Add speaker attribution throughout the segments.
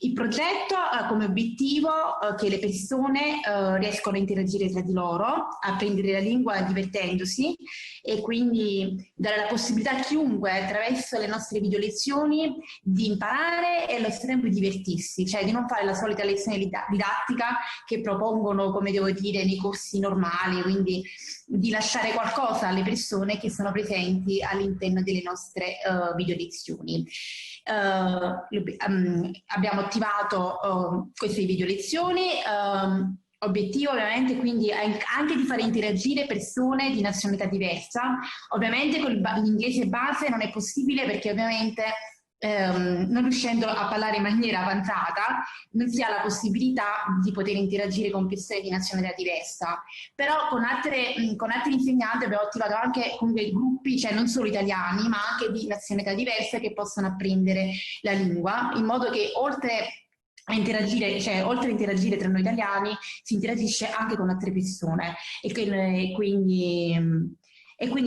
Speaker 1: Il progetto ha come obiettivo che le persone riescano a interagire tra di loro, apprendere la lingua divertendosi e quindi dare la possibilità a chiunque attraverso le nostre video lezioni di imparare e allo stesso tempo di divertirsi, cioè di non fare la solita lezione didattica che propongono, come devo dire, nei corsi normali, quindi di lasciare qualcosa alle persone che sono presenti all'interno delle nostre video lezioni. Abbiamo attivato queste video lezioni, obiettivo ovviamente quindi anche di fare interagire persone di nazionalità diversa. Ovviamente con l'inglese base non è possibile perché ovviamente non riuscendo a parlare in maniera avanzata non si ha la possibilità di poter interagire con persone di nazionalità diversa, però con altri insegnanti abbiamo attivato anche comunque gruppi, cioè non solo italiani ma anche di nazionalità diverse che possono apprendere la lingua, in modo che oltre a interagire, cioè oltre a interagire tra noi italiani si interagisce anche con altre persone e quindi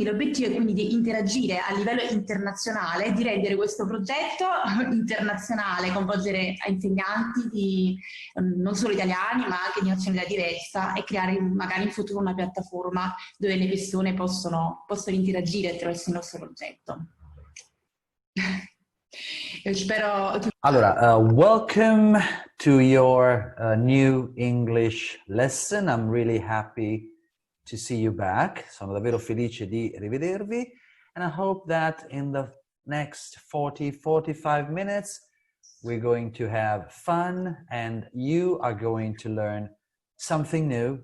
Speaker 1: l'obiettivo è quindi di interagire a livello internazionale, di rendere questo progetto internazionale, coinvolgere insegnanti non solo italiani ma anche di nazionalità diversa e creare magari in futuro una piattaforma dove le persone possono interagire attraverso il nostro progetto. Spero.
Speaker 2: Allora, welcome to your new English lesson. I'm really happy to see you back. Sono davvero felice di rivedervi. And I hope that in the next 40-45 minutes, we're going to have fun and you are going to learn something new,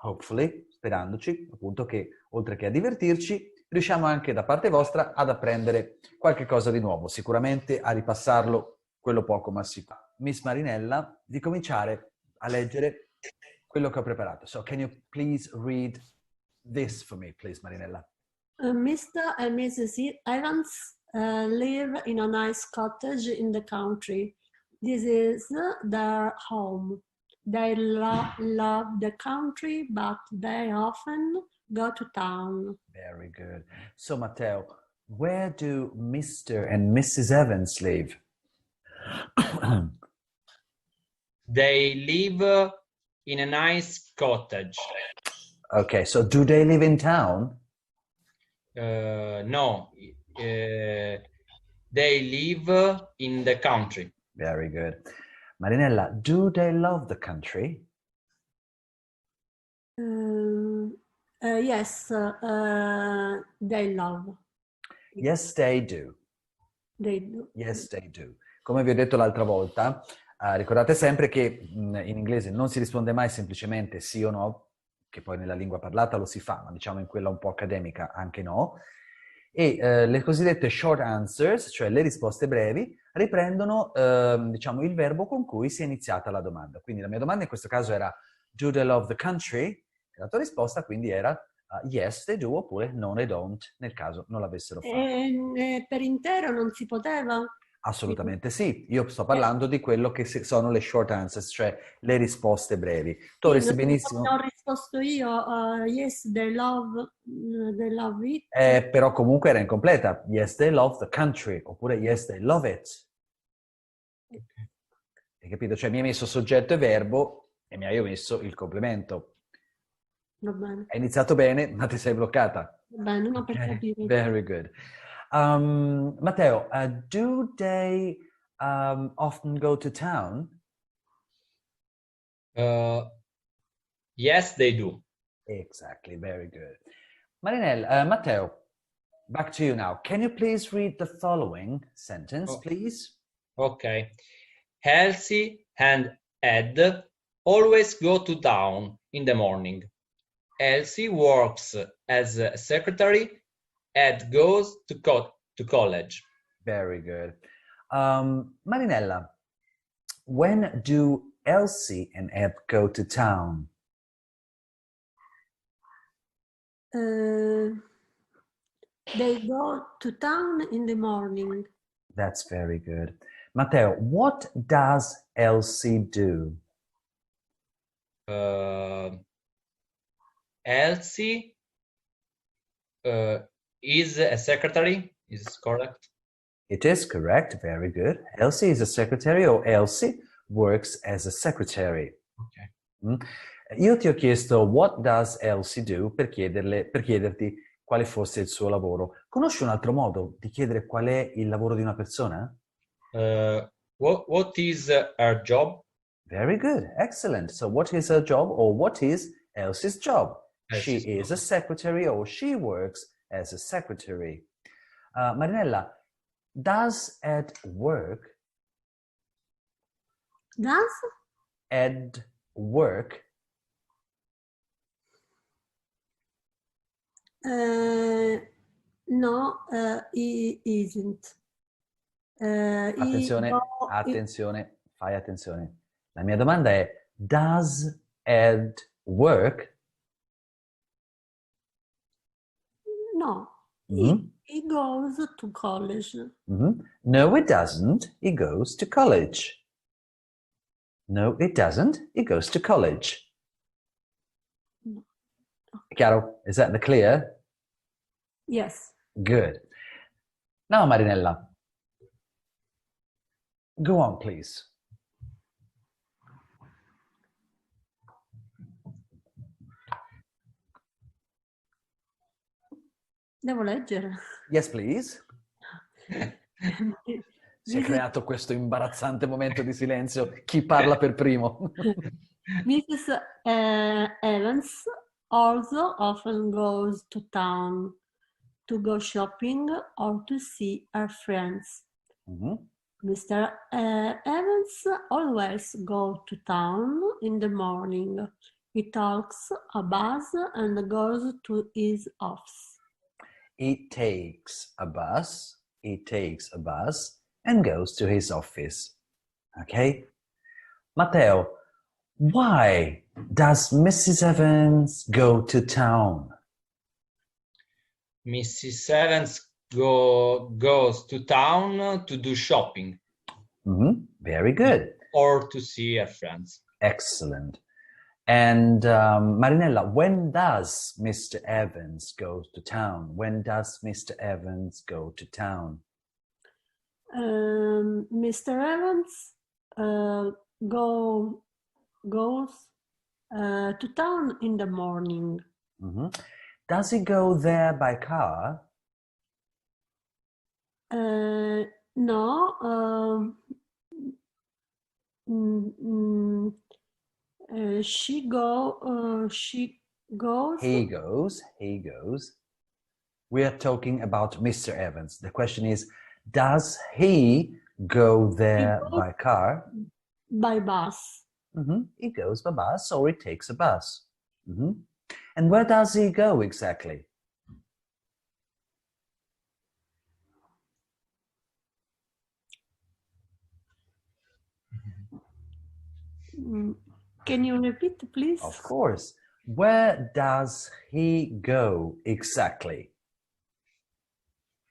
Speaker 2: hopefully, sperandoci appunto che oltre che a divertirci, riusciamo anche da parte vostra ad apprendere qualche cosa di nuovo, sicuramente a ripassarlo quello poco ma sicuro. Miss Marinella, di cominciare a leggere quello che ho preparato. So, can you please read this for me, please, Marinella?
Speaker 3: Mr. and Mrs. Evans live in a nice cottage in the country. This is their home. They love the country, but they often go to town.
Speaker 2: Very good. So, Matteo, where do Mr. and Mrs. Evans live?
Speaker 4: They live in a nice cottage.
Speaker 2: Okay, so do they live in town?
Speaker 4: No, they live in the country.
Speaker 2: Very good. Marinella, do they love the country?
Speaker 3: Yes, they love.
Speaker 2: Yes, they do.
Speaker 3: They do.
Speaker 2: Yes, they do. Come vi ho detto l'altra volta, ricordate sempre che in inglese non si risponde mai semplicemente sì o no, che poi nella lingua parlata lo si fa, ma diciamo in quella un po' accademica anche no. E le cosiddette short answers, cioè le risposte brevi, riprendono diciamo il verbo con cui si è iniziata la domanda. Quindi la mia domanda in questo caso era do they love the country? E la tua risposta quindi era yes they do oppure no they don't, nel caso non l'avessero fatto.
Speaker 3: Per intero non si poteva?
Speaker 2: Assolutamente sì, io sto parlando di quello che sono le short answers, cioè le risposte brevi. Tu avresti benissimo...
Speaker 3: Ho risposto io, yes, they love it.
Speaker 2: Però comunque era incompleta. Yes, they love the country, oppure yes, they love it. Hai capito? Cioè mi hai messo soggetto e verbo e mi hai messo il complemento.
Speaker 3: Va bene.
Speaker 2: Hai iniziato bene, ma ti sei bloccata.
Speaker 3: Va bene, no, per capire.
Speaker 2: Very good. Matteo, do they often go to town?
Speaker 4: Yes, they do.
Speaker 2: Exactly, very good. Marinelle, Matteo, back to you now. Can you please read the following sentence, please?
Speaker 4: Okay. Elsie and Ed always go to town in the morning. Elsie works as a secretary. Ed goes to college.
Speaker 2: Very good. Marinella, when do Elsie and Ed go to town?
Speaker 3: They go to town in the morning.
Speaker 2: That's very good. Matteo, what does Elsie do?
Speaker 4: Elsie is a secretary, is correct?
Speaker 2: It is correct. Very good. Elsie is a secretary or Elsie works as a secretary.
Speaker 4: Okay.
Speaker 2: Io ti ho chiesto what does Elsie do per chiederti quale fosse il suo lavoro. Conosci un altro modo di chiedere qual è il lavoro di una persona?
Speaker 4: What is her job?
Speaker 2: Very good. Excellent. So what is her job or what is Elsie's job?
Speaker 4: Elsie's
Speaker 2: She is a secretary or she works as a secretary. Marinella, does Ed work?
Speaker 3: Does?
Speaker 2: Ed work?
Speaker 3: No, he isn't.
Speaker 2: Attenzione,
Speaker 3: He
Speaker 2: attenzione, fai attenzione. La mia domanda è, does Ed work?
Speaker 3: No,
Speaker 2: Mm-hmm.
Speaker 3: he goes to college.
Speaker 2: Mm-hmm. No, it doesn't. He goes to college. No, it doesn't. He goes to college.
Speaker 3: No.
Speaker 2: Chiaro? Is that the clear?
Speaker 3: Yes.
Speaker 2: Good. Now, Marinella, go on, please.
Speaker 3: Devo leggere.
Speaker 2: Yes, please. Si è
Speaker 3: Mrs.
Speaker 2: creato questo imbarazzante momento di silenzio. Chi parla per primo?
Speaker 3: Mrs. Evans also often goes to town to go shopping or to see her friends.
Speaker 2: Mm-hmm.
Speaker 3: Mr. Evans always goes to town in the morning. He takes a bus and goes to his office.
Speaker 2: He takes a bus and goes to his office. Okay? Matteo, why does Mrs. Evans go to town?
Speaker 4: Mrs. Evans goes to town to do shopping.
Speaker 2: Mm-hmm. Very good.
Speaker 4: Or to see her friends.
Speaker 2: Excellent. And Marinella, when does Mr. Evans go to town? When does Mr. Evans go to town?
Speaker 3: Mr. Evans goes to town in the morning.
Speaker 2: Mm-hmm. Does he go there by car?
Speaker 3: No. He goes.
Speaker 2: We are talking about Mr. Evans. The question is, does he go there by car?
Speaker 3: By bus.
Speaker 2: Mm-hmm. He goes by bus or he takes a bus. Mm-hmm. And where does he go exactly?
Speaker 3: Can you repeat, please?
Speaker 2: Of course. Where does he go exactly?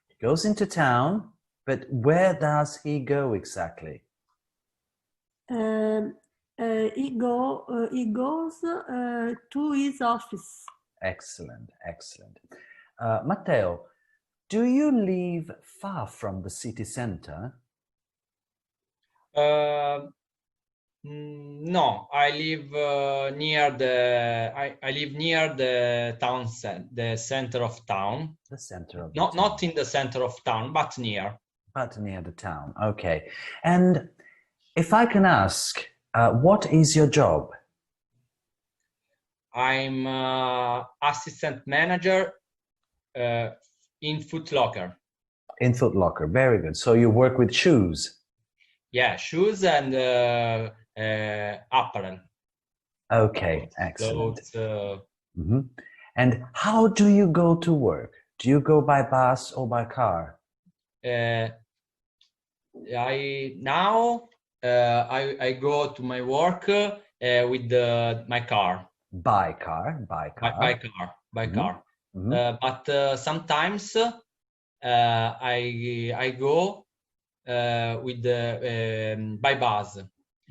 Speaker 2: He goes into town, but where does he go exactly?
Speaker 3: He goes to his office.
Speaker 2: Excellent, excellent. Matteo, do you live far from the city center?
Speaker 4: No, I live near the town the center of town.
Speaker 2: The center of
Speaker 4: not in the center of town, but near.
Speaker 2: But near the town. Okay. And if I can ask, what is your job?
Speaker 4: I'm assistant manager in Foot Locker.
Speaker 2: In Foot Locker. Very good. So you work with shoes?
Speaker 4: Yeah, shoes and apparel.
Speaker 2: Okay, excellent.
Speaker 4: Mm-hmm.
Speaker 2: And how do you go to work? Do you go by bus or by car?
Speaker 4: I go to my work with my car.
Speaker 2: By car.
Speaker 4: By car. Mm-hmm. But sometimes I go with by bus.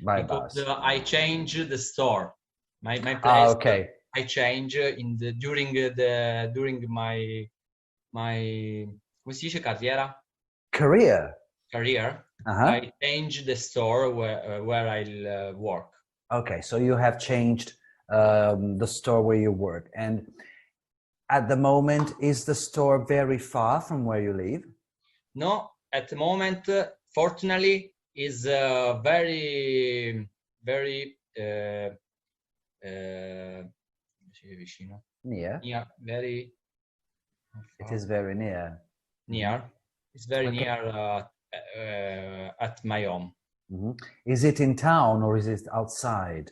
Speaker 4: Because I change the store. My place.
Speaker 2: Okay.
Speaker 4: I change during my come si dice carriera?
Speaker 2: Career.
Speaker 4: career,
Speaker 2: Uh-huh.
Speaker 4: I changed the store where I work.
Speaker 2: Okay, so you have changed the store where you work. And at the moment, is the store very far from where you live?
Speaker 4: No, at the moment, fortunately, is very, very vicino.
Speaker 2: Near.
Speaker 4: Near, very.
Speaker 2: It is very near.
Speaker 4: Near. It's very
Speaker 2: Okay.
Speaker 4: near at my home.
Speaker 2: Mm-hmm. Is it in town or is it outside?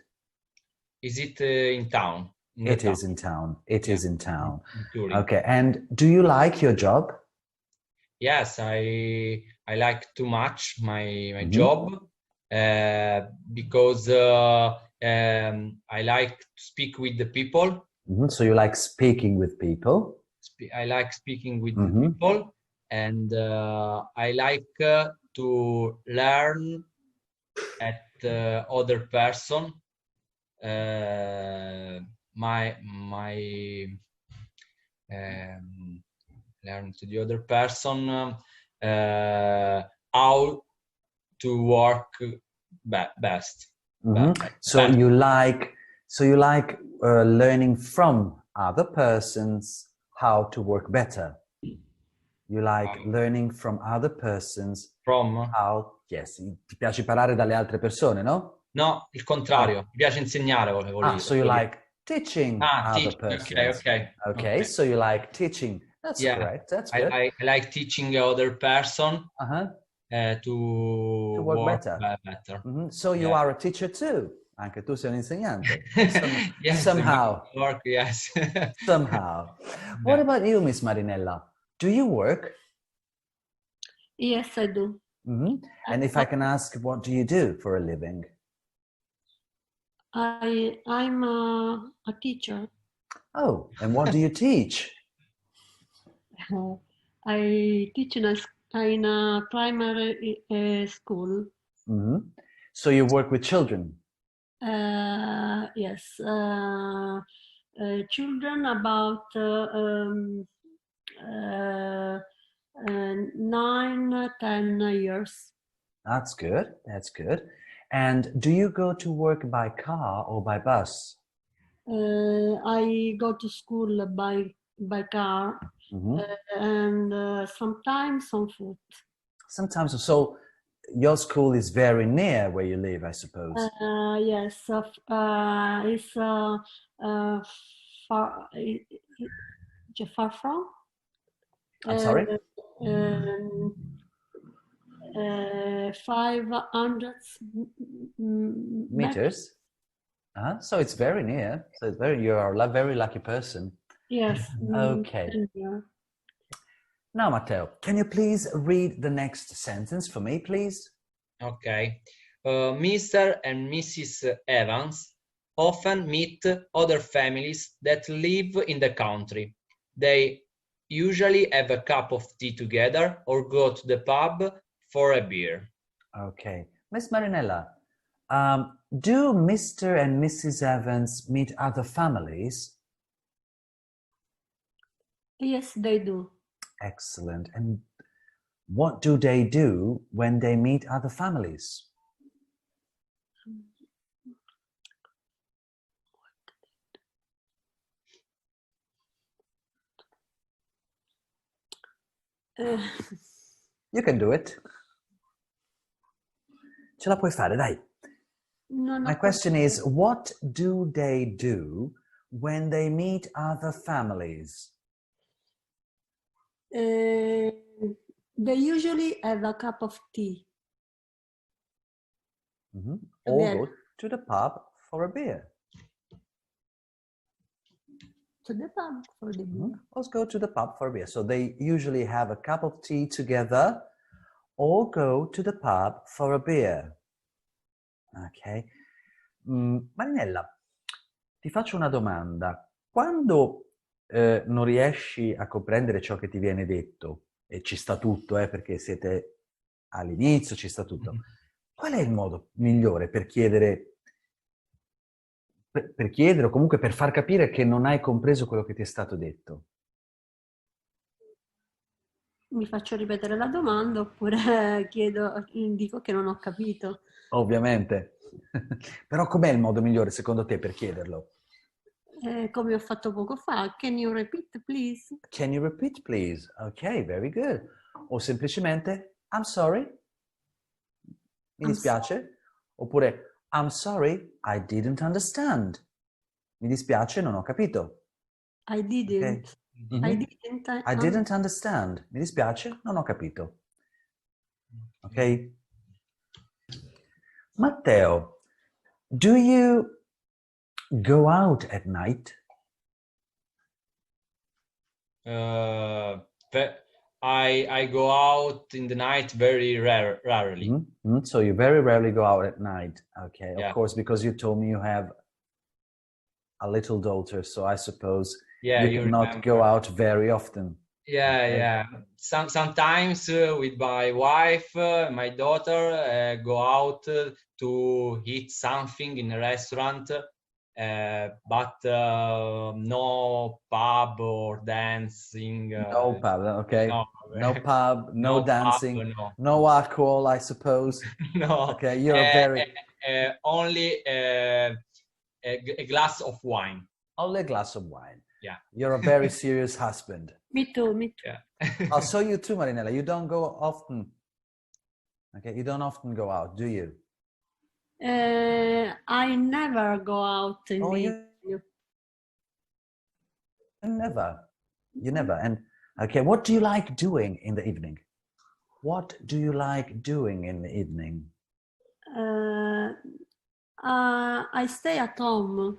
Speaker 4: Is it in town?
Speaker 2: It is in town. It is in town.
Speaker 4: In Turin.
Speaker 2: Okay. And do you like your job?
Speaker 4: Yes, I like too much my
Speaker 2: Mhm.
Speaker 4: job because I like to speak with the people.
Speaker 2: Mm-hmm. So you like speaking with people?
Speaker 4: I like speaking with
Speaker 2: Mhm.
Speaker 4: the people, and I like to learn at other person. My learn to the other person how to work best.
Speaker 2: Mhm. So
Speaker 4: Best.
Speaker 2: you like learning from other persons how to work better. You like learning from other persons
Speaker 4: From?
Speaker 2: how, yes, ti piace imparare dalle altre persone, no?
Speaker 4: No, il contrario. Mi piace insegnare, volevo dire.
Speaker 2: So you like teaching other persons.
Speaker 4: Okay.
Speaker 2: So you like teaching. That's
Speaker 4: Yeah.
Speaker 2: correct. That's good.
Speaker 4: I like teaching other person
Speaker 2: Uh-huh.
Speaker 4: to
Speaker 2: work
Speaker 4: work
Speaker 2: better.
Speaker 4: better.
Speaker 2: Mm-hmm. So you are a teacher too. Anche tu sei un insegnante.
Speaker 4: Yes,
Speaker 2: Somehow.
Speaker 4: work, yes.
Speaker 2: Somehow. What about you, Miss Marinella? Do you work?
Speaker 3: Yes, I do.
Speaker 2: Mm-hmm. And if I can ask, what do you do for a living?
Speaker 3: I'm a teacher.
Speaker 2: Oh, and what do you teach?
Speaker 3: I teach in a primary school.
Speaker 2: Mm-hmm. So you work with children?
Speaker 3: Yes, children about 9, 10 years.
Speaker 2: That's good. That's good. And do you go to work by car or by bus?
Speaker 3: I go to school by car.
Speaker 2: Mm-hmm.
Speaker 3: And sometimes on foot.
Speaker 2: Sometimes. So your school is very near where you live, I suppose.
Speaker 3: Yes, it's far from.
Speaker 2: I'm sorry?
Speaker 3: 500
Speaker 2: meters. So it's very near. So it's you are a very lucky person.
Speaker 3: Yes.
Speaker 2: Okay. Now, Matteo, can you please read the next sentence for me, please?
Speaker 4: Okay. Mr. and Mrs. Evans often meet other families that live in the country. They usually have a cup of tea together or go to the pub for a beer.
Speaker 2: Okay. Miss Marinella, do Mr. and Mrs. Evans meet other families?
Speaker 3: Yes, they do.
Speaker 2: Excellent. And what do they do when they meet other families? You can do it. Ce la puoi fare, dai. My question is, what do they do when they meet other families?
Speaker 3: They usually have a cup of tea.
Speaker 2: Mm-hmm. Or go to the pub for a beer.
Speaker 3: To the pub for the beer.
Speaker 2: Let's go to the pub for a beer. So they usually have a cup of tea together or go to the pub for a beer. Ok. Marinella, ti faccio una domanda. Quando non riesci a comprendere ciò che ti viene detto, e ci sta tutto, perché siete all'inizio, ci sta tutto, qual è il modo migliore per chiedere, per chiedere o comunque per far capire che non hai compreso quello che ti è stato detto?
Speaker 3: Mi faccio ripetere la domanda oppure dico che non ho capito.
Speaker 2: Ovviamente. Però com'è il modo migliore secondo te per chiederlo?
Speaker 3: Come ho fatto poco fa. Can you repeat, please?
Speaker 2: Can you repeat, please? Okay, very good. O semplicemente, I'm sorry. Mi
Speaker 3: I'm
Speaker 2: dispiace. Oppure, I'm sorry, I didn't understand. Mi dispiace, non ho capito.
Speaker 3: I didn't.
Speaker 2: Ok?
Speaker 3: I
Speaker 2: Mhm.
Speaker 3: didn't.
Speaker 2: I didn't understand. Mi dispiace, non ho capito. Ok? Matteo, do you go out at night?
Speaker 4: I go out in the night very rarely.
Speaker 2: So you very rarely go out at night. Okay,
Speaker 4: Yeah.
Speaker 2: of course, because you told me you have a little daughter, so I suppose
Speaker 4: Yeah,
Speaker 2: you
Speaker 4: you
Speaker 2: cannot
Speaker 4: remember.
Speaker 2: go out very often.
Speaker 4: Yeah,
Speaker 2: Okay.
Speaker 4: yeah. Sometimes with my wife, my daughter, go out to eat something in a restaurant, but no pub or dancing.
Speaker 2: No pub, okay?
Speaker 4: No,
Speaker 2: No pub, no
Speaker 4: no
Speaker 2: dancing,
Speaker 4: pub, no.
Speaker 2: no alcohol, I suppose.
Speaker 4: No.
Speaker 2: Okay, you're a very...
Speaker 4: Only a glass of wine.
Speaker 2: Only a glass of wine.
Speaker 4: Yeah.
Speaker 2: You're a very serious husband.
Speaker 3: Me too, me too.
Speaker 4: Yeah.
Speaker 2: Oh, so you too, Marinella. You don't go often. Okay, you don't often go out, do you?
Speaker 3: I never go out in
Speaker 2: Oh,
Speaker 3: the
Speaker 2: you
Speaker 3: evening.
Speaker 2: never. You never. And okay, what do you like doing in the evening? What do you like doing in the evening?
Speaker 3: I stay at home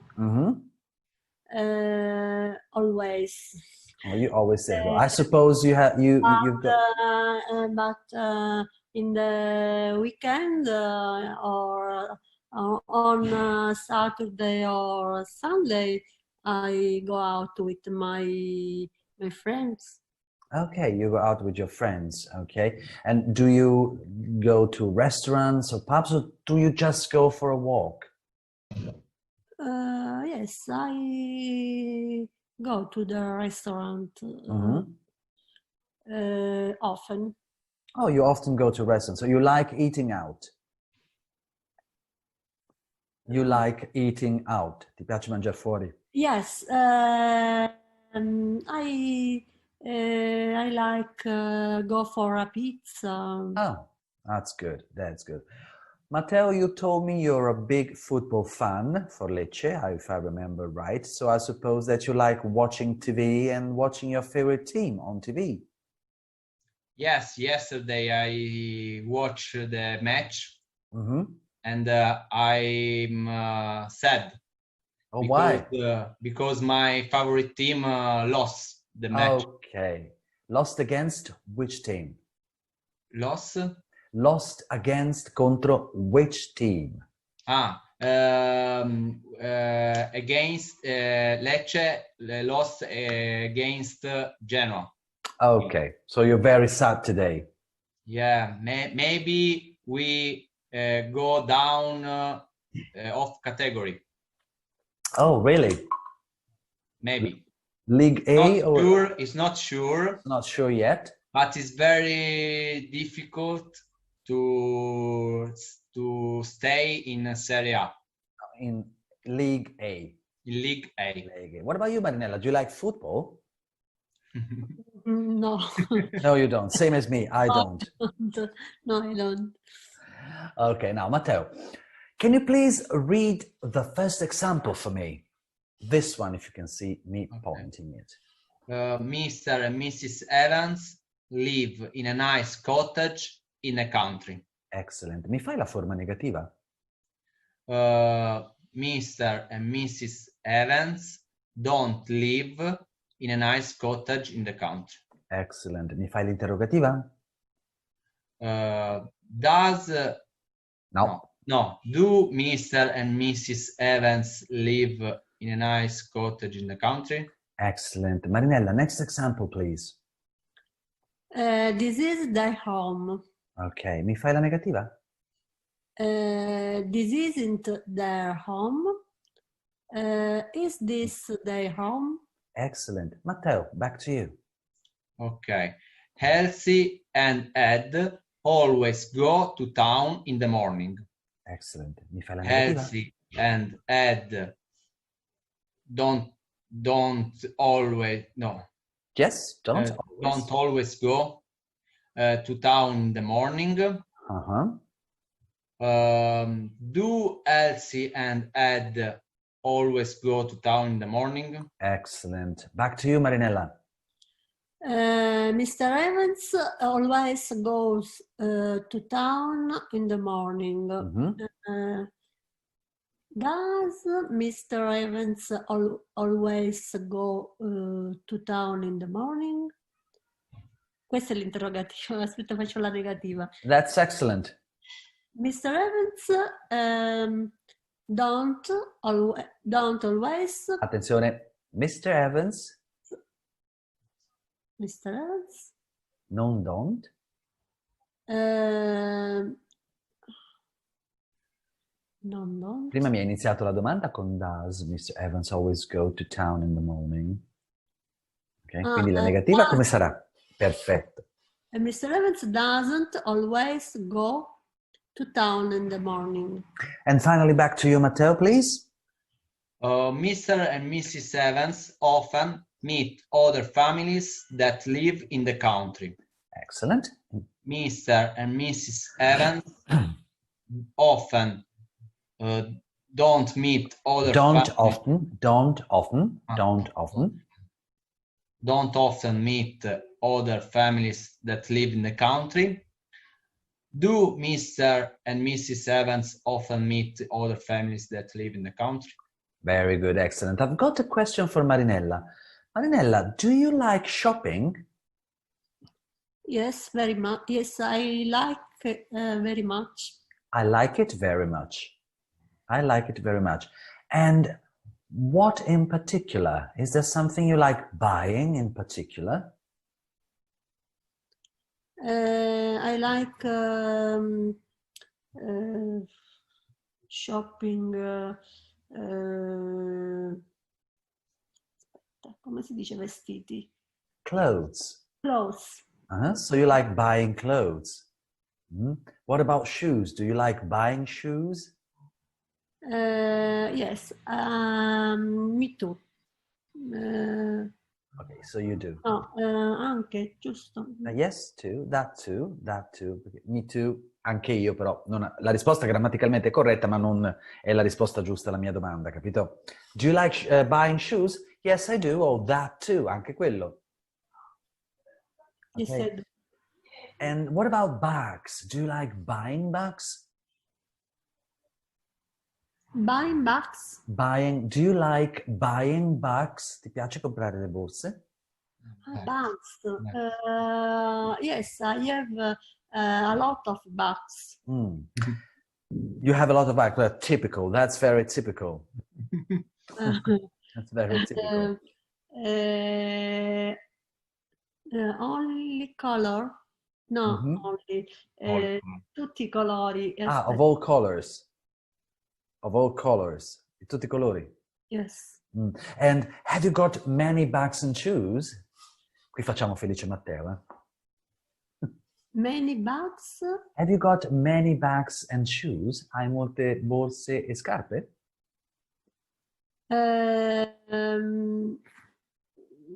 Speaker 3: always.
Speaker 2: Oh, you always say, well, I suppose you have you've got...
Speaker 3: But in the weekend or on Saturday or Sunday, I go out with my friends.
Speaker 2: Okay, you go out with your friends, okay? And do you go to restaurants or pubs, or do you just go for a walk?
Speaker 3: Yes, I go to the restaurant often.
Speaker 2: Oh, you often go to restaurants, so you like eating out. You like eating out. Ti piace mangiare fuori?
Speaker 3: Yes, I like go for a pizza.
Speaker 2: Oh, that's good. That's good. Matteo, you told me you're a big football fan for Lecce, if I remember right. So I suppose that you like watching TV and watching your favorite team on TV.
Speaker 4: Yes, yesterday I watched the match and I'm sad.
Speaker 2: Oh,
Speaker 4: because,
Speaker 2: why?
Speaker 4: Because my favorite team lost the match.
Speaker 2: Okay. Lost against which team?
Speaker 4: Lost?
Speaker 2: Lost against contro which team?
Speaker 4: Against Lecce, lost against Genoa.
Speaker 2: Okay, so you're very sad today.
Speaker 4: Yeah, maybe we go down off category.
Speaker 2: Oh, really?
Speaker 4: Maybe.
Speaker 2: League A or...
Speaker 4: Sure, it's not sure.
Speaker 2: Not sure yet.
Speaker 4: But it's very difficult to stay in Serie A.
Speaker 2: In League A.
Speaker 4: In League A.
Speaker 2: League A. What about you, Marinella? Do you like football?
Speaker 3: No.
Speaker 2: No, you don't. Same as me. I don't.
Speaker 3: No, I don't.
Speaker 2: Okay, now, Matteo, can you please read the first example for me? This one, if you can see me pointing it.
Speaker 4: Mr. and Mrs. Evans live in a nice cottage in a country.
Speaker 2: Excellent. Mi fai la forma negativa?
Speaker 4: Mr. and Mrs. Evans don't live in a nice cottage in the country.
Speaker 2: Excellent. Mi fai l'interrogativa?
Speaker 4: Does...
Speaker 2: No.
Speaker 4: No. Do Mr. and Mrs. Evans live in a nice cottage in the country?
Speaker 2: Excellent. Marinella, next example, please.
Speaker 3: This is their home.
Speaker 2: Ok, mi fai la negativa?
Speaker 3: This isn't their home. Is this their home?
Speaker 2: Excellent. Matteo, back to you.
Speaker 4: Okay. Elsie and Ed always go to town in the morning.
Speaker 2: Excellent. Mi fai la negativa?
Speaker 4: Elsie and Ed don't always
Speaker 2: Yes, don't
Speaker 4: always go to town in the morning.
Speaker 2: Uh-huh.
Speaker 4: Do Elsie and Ed always go to town in the morning?
Speaker 2: Excellent. Back to you, Marinella.
Speaker 3: Mr. Evans always goes to town in the morning.
Speaker 2: Mm-hmm.
Speaker 3: Does Mr. Evans always go to town in the morning? Questo è l'interrogativo. Aspetta, faccio la negativa.
Speaker 2: That's excellent.
Speaker 3: Mr. Evans don't always.
Speaker 2: Attenzione, Mr. Evans.
Speaker 3: Mr. Evans.
Speaker 2: Non don't.
Speaker 3: Non don't.
Speaker 2: Prima mi ha iniziato la domanda con does Mr. Evans always go to town in the morning? Ok, quindi la negativa come sarà? Perfetto.
Speaker 3: Mr. Evans doesn't always go to town in the morning.
Speaker 2: And finally, back to you, Matteo, please.
Speaker 4: Mr. and Mrs. Evans often meet other families that live in the country.
Speaker 2: Excellent.
Speaker 4: Mr. and Mrs. Evans often don't meet other
Speaker 2: Don't
Speaker 4: often meet other families that live in the country. Do Mr. and Mrs. Evans often meet other families that live in the country?
Speaker 2: Very good, excellent. I've got a question for Marinella. Marinella, do you like shopping?
Speaker 3: Yes, very much. Yes, I like it very much.
Speaker 2: I like it very much. I like it very much. And what in particular? Is there something you like buying in particular?
Speaker 3: I like shopping. Come si dice vestiti?
Speaker 2: Clothes.
Speaker 3: Clothes.
Speaker 2: So you like buying clothes. What about shoes? Do you like buying shoes?
Speaker 3: Yes, me too.
Speaker 2: Okay, so you do.
Speaker 3: No, anche, giusto.
Speaker 2: Yes, too, that too. Me too, anche io, però la risposta grammaticalmente è corretta, ma non è la risposta giusta alla mia domanda, capito? Do you like buying shoes? Yes, I do. Oh, that too, anche quello.
Speaker 3: Yes,
Speaker 2: Okay.
Speaker 3: I do.
Speaker 2: And what about bags? Do you like buying bags?
Speaker 3: Buying bags?
Speaker 2: Do you like buying bags? Ti piace comprare le borse?
Speaker 3: Bags. Yes, I have a lot of bags.
Speaker 2: You have a lot of bags. Well, typical. That's very typical. That's very typical.
Speaker 3: Only color? No, only. Tutti i colori.
Speaker 2: Of all colors. Of all colors. Di tutti i colori.
Speaker 3: Yes.
Speaker 2: And have you got many bags and shoes? Qui facciamo felice Matteo.
Speaker 3: Many bags?
Speaker 2: Have you got many bags and shoes? Hai molte borse e scarpe?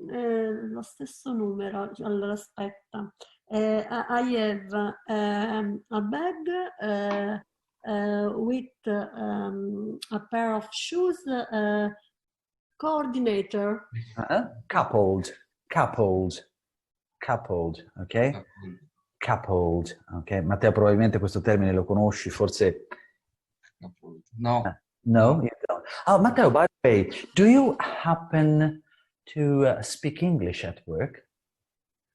Speaker 3: Lo stesso numero. Allora, aspetta. I have a bag with a pair of shoes, coordinator.
Speaker 2: Coupled, ok? Coupled, ok? Matteo, probabilmente questo termine lo conosci, forse...
Speaker 4: No.
Speaker 2: No, you don't. Oh, Matteo, by the way, do you happen to speak English at work?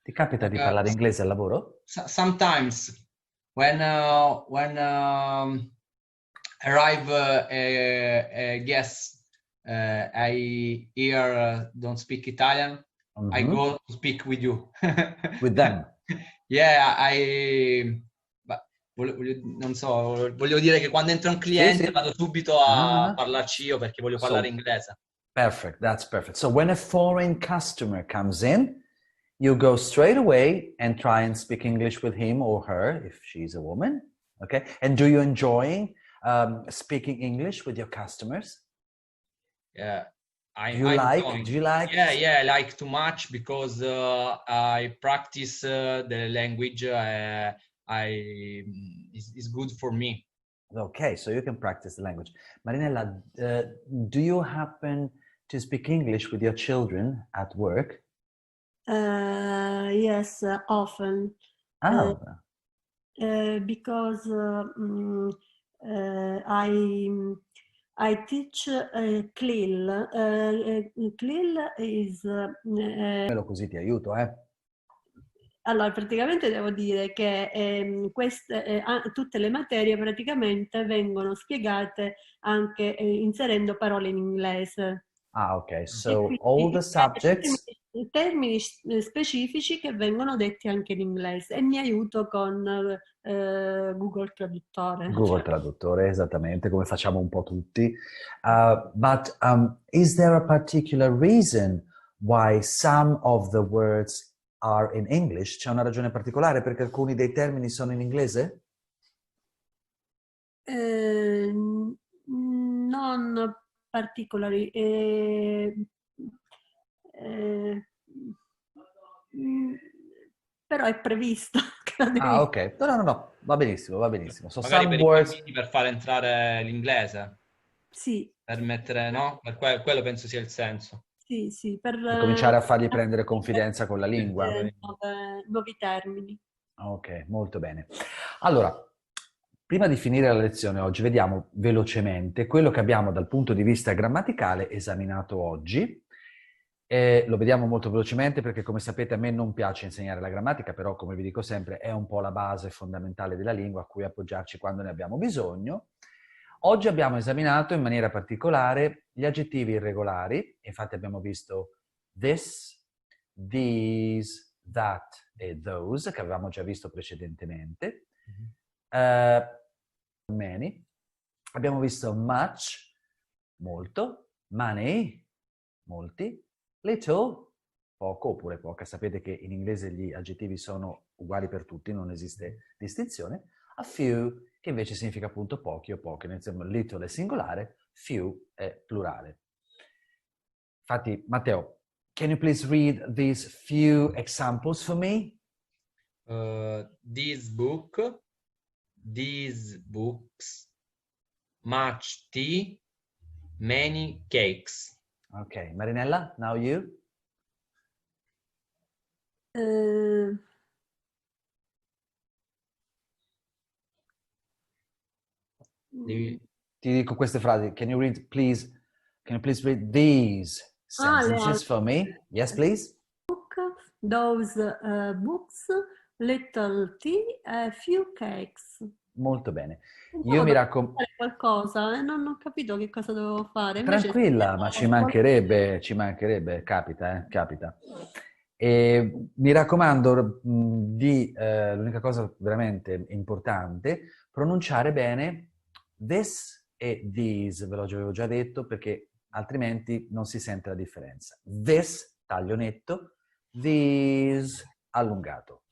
Speaker 2: Ti capita di parlare inglese al lavoro?
Speaker 4: Sometimes, when arrive a guest, I hear don't speak Italian. I go to speak with you.
Speaker 2: With them?
Speaker 4: Yeah, non so, voglio dire che quando entra un cliente vado subito a parlarci io perché voglio parlare inglese.
Speaker 2: Perfect, that's perfect. So when a foreign customer comes in, you go straight away and try and speak English with him or her if she's a woman. Okay. And do you enjoy speaking English with your customers?
Speaker 4: Yeah,
Speaker 2: Do you like?
Speaker 4: enjoy.
Speaker 2: Do you like?
Speaker 4: Yeah, I like too much because I practice the language. It's good for me.
Speaker 2: Okay, so you can practice the language. Marinella, do you happen to speak English with your children at work?
Speaker 3: Yes, often.
Speaker 2: Oh,
Speaker 3: Because I teach CLIL. CLIL is...
Speaker 2: così ti aiuto, eh?
Speaker 3: Allora, praticamente devo dire che tutte le materie praticamente vengono spiegate anche inserendo parole in inglese.
Speaker 2: Ah, ok.
Speaker 3: E
Speaker 2: So
Speaker 3: quindi
Speaker 2: all the subjects...
Speaker 3: termini specifici che vengono detti anche in inglese e mi aiuto con Google Traduttore.
Speaker 2: Google Traduttore, esattamente, come facciamo un po' tutti. But is there a particular reason why some of the words are in English? C'è una ragione particolare perché alcuni dei termini sono in inglese?
Speaker 3: Non particolari. Però è previsto che la devi...
Speaker 2: Ah, ok. No, va benissimo, va benissimo. So
Speaker 4: Magari
Speaker 2: some
Speaker 4: per i
Speaker 2: words...
Speaker 4: bambini per far entrare l'inglese,
Speaker 3: Sì,
Speaker 4: per mettere, no? Quello penso sia il senso.
Speaker 3: sì,
Speaker 2: Per cominciare a fargli prendere confidenza con la lingua.
Speaker 3: nuovi termini.
Speaker 2: Ok, molto bene. Allora, prima di finire la lezione oggi, vediamo velocemente quello che abbiamo dal punto di vista grammaticale esaminato oggi. Lo vediamo molto velocemente perché, come sapete, a me non piace insegnare la grammatica, però, come vi dico sempre, è un po' la base fondamentale della lingua a cui appoggiarci quando ne abbiamo bisogno. Oggi abbiamo esaminato in maniera particolare gli aggettivi irregolari, infatti abbiamo visto this, these, that e those, che avevamo già visto precedentemente. Many. Abbiamo visto much, molto, money, molti, little, poco oppure poca. Sapete che in inglese gli aggettivi sono uguali per tutti, non esiste distinzione. A few, che invece significa appunto pochi o poche. Nel senso, little è singolare, few è plurale. Infatti, Matteo, can you please read these few examples for me?
Speaker 4: This book, these books, much tea, many cakes.
Speaker 2: Ok, Marinella, now you. Ti dico queste frasi. Can you please read these sentences for me? Yes, please.
Speaker 3: Book, those books, little tea, a few cakes.
Speaker 2: Molto bene. Io mi raccomando...
Speaker 3: fare qualcosa e non ho capito che cosa dovevo fare. Invece
Speaker 2: Tranquilla, ma ci mancherebbe, capita, capita. E mi raccomando l'unica cosa veramente importante, pronunciare bene this e these, ve l'avevo già detto, perché altrimenti non si sente la differenza. This, taglio netto, these, allungato.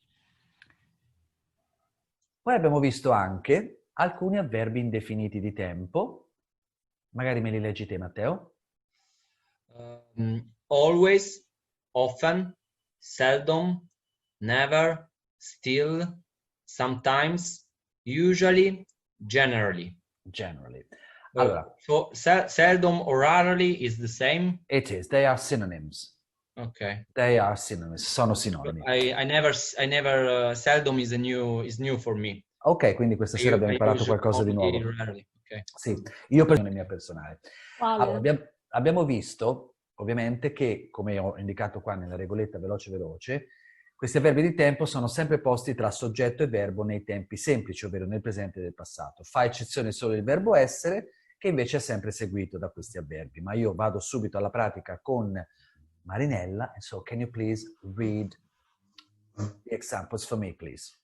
Speaker 2: Poi abbiamo visto anche alcuni avverbi indefiniti di tempo. Magari me li leggi te, Matteo?
Speaker 4: Always, often, seldom, never, still, sometimes, usually, generally.
Speaker 2: Generally. Allora,
Speaker 4: so seldom or rarely is the same?
Speaker 2: It is. They are synonyms.
Speaker 4: Okay.
Speaker 2: They are synonyms. Sono sinonimi.
Speaker 4: I never seldom is new for me.
Speaker 2: Ok, quindi questa sera abbiamo imparato qualcosa di nuovo.
Speaker 4: Rarely. Okay.
Speaker 2: Sì, io per la mia personale.
Speaker 3: Vale.
Speaker 2: Allora, abbiamo visto, ovviamente, che, come ho indicato qua nella regoletta veloce, questi avverbi di tempo sono sempre posti tra soggetto e verbo nei tempi semplici, ovvero nel presente e nel passato. Fa eccezione solo il verbo essere, che invece è sempre seguito da questi avverbi. Ma io vado subito alla pratica con Marinella, and so can you please read the examples for me, please?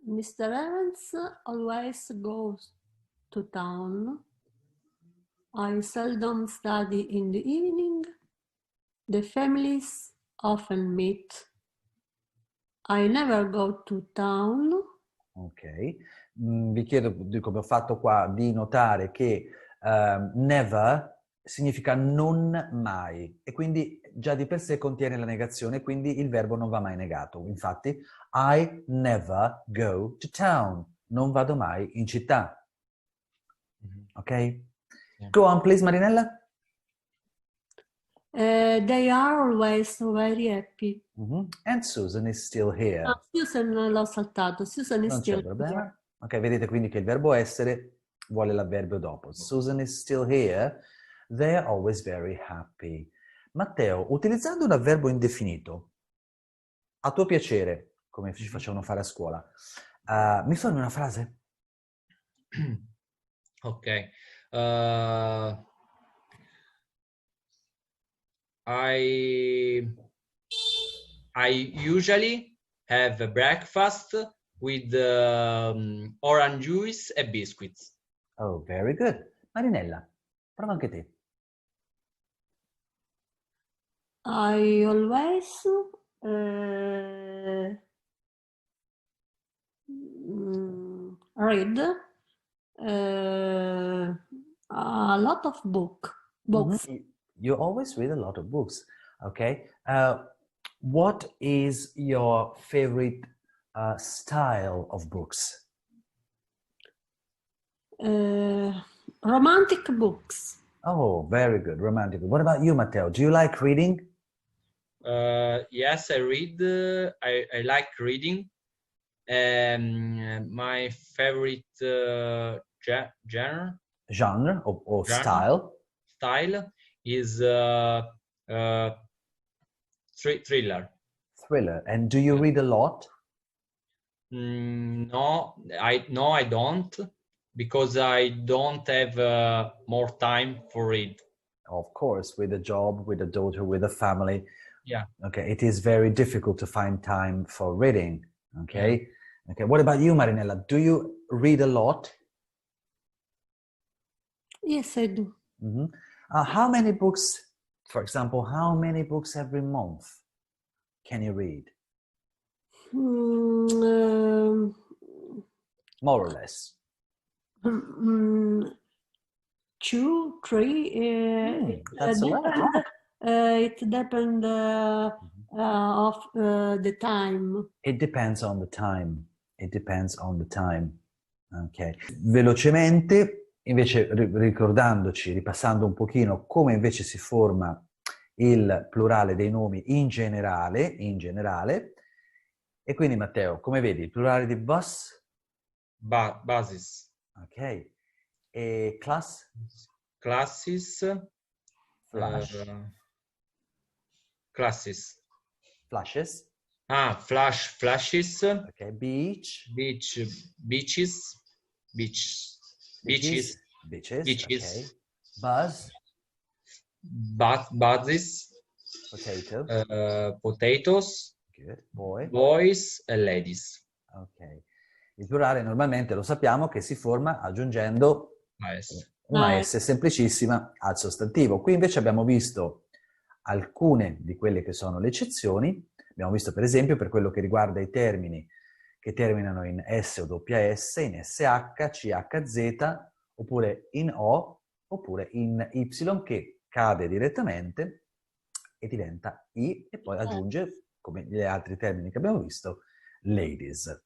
Speaker 3: Mr. Evans always goes to town. I seldom study in the evening. The families often meet. I never go to town.
Speaker 2: Ok. Vi chiedo, come ho fatto qua, di notare che never significa non mai e quindi già di per sé contiene la negazione, quindi il verbo non va mai negato. Infatti, I never go to town. Non vado mai in città. Ok?
Speaker 4: Yeah.
Speaker 2: Go on, please, Marinella.
Speaker 3: They are always very happy.
Speaker 2: And Susan is still here.
Speaker 3: Ah, Susan l'ho saltato. Susan is
Speaker 2: Non c'è
Speaker 3: still
Speaker 2: problema.
Speaker 3: here.
Speaker 2: Ok, vedete quindi che il verbo essere vuole l'avverbio dopo. Susan is still here. They are always very happy. Matteo, utilizzando un avverbo indefinito, a tuo piacere, come ci facevano fare a scuola, mi formi una frase?
Speaker 4: Ok. I usually have a breakfast with orange juice and biscuits.
Speaker 2: Oh, very good. Marinella, prova anche te.
Speaker 3: I always read a lot of books.
Speaker 2: You always read a lot of books. Okay. What is your favorite style of books?
Speaker 3: Romantic books.
Speaker 2: Oh, very good. Romantic. What about you, Matteo? Do you like reading?
Speaker 4: Yes, I read. I like reading. My favorite genre
Speaker 2: Or style?
Speaker 4: is thriller.
Speaker 2: Thriller. And do you read a lot?
Speaker 4: No, I don't, because I don't have more time for read.
Speaker 2: Of course, with a job, with a daughter, with a family.
Speaker 4: Yeah.
Speaker 2: Okay, it is very difficult to find time for reading. Okay. Yeah. Okay. What about you, Marinella? Do you read a lot?
Speaker 3: Yes, I do.
Speaker 2: How many books, for example, how many books every month can you read? More or less.
Speaker 3: 2, 3.
Speaker 2: That's a lot.
Speaker 3: It depends of the time.
Speaker 2: It depends on the time. It depends on the time. Ok. Velocemente, invece ricordandoci, ripassando un pochino come invece si forma il plurale dei nomi in generale. E quindi Matteo, come vedi, il plurale di bus?
Speaker 4: Buses.
Speaker 2: Ok. E class?
Speaker 4: Classes.
Speaker 2: Flash.
Speaker 4: Classes.
Speaker 2: Flashes.
Speaker 4: Flashes.
Speaker 2: Ok. Beach.
Speaker 4: Beaches.
Speaker 2: Okay. Buzz.
Speaker 4: Buses.
Speaker 2: Potato.
Speaker 4: Potatoes.
Speaker 2: Good. Boy.
Speaker 4: Boys and ladies.
Speaker 2: Ok. Il plurale normalmente lo sappiamo che si forma aggiungendo una S semplicissima al sostantivo. Qui invece abbiamo visto alcune di quelle che sono le eccezioni. Abbiamo visto per esempio per quello che riguarda i termini che terminano in S o doppia S, in SH, CHZ, oppure in O, oppure in Y, che cade direttamente e diventa I e poi aggiunge, come gli altri termini che abbiamo visto, ladies.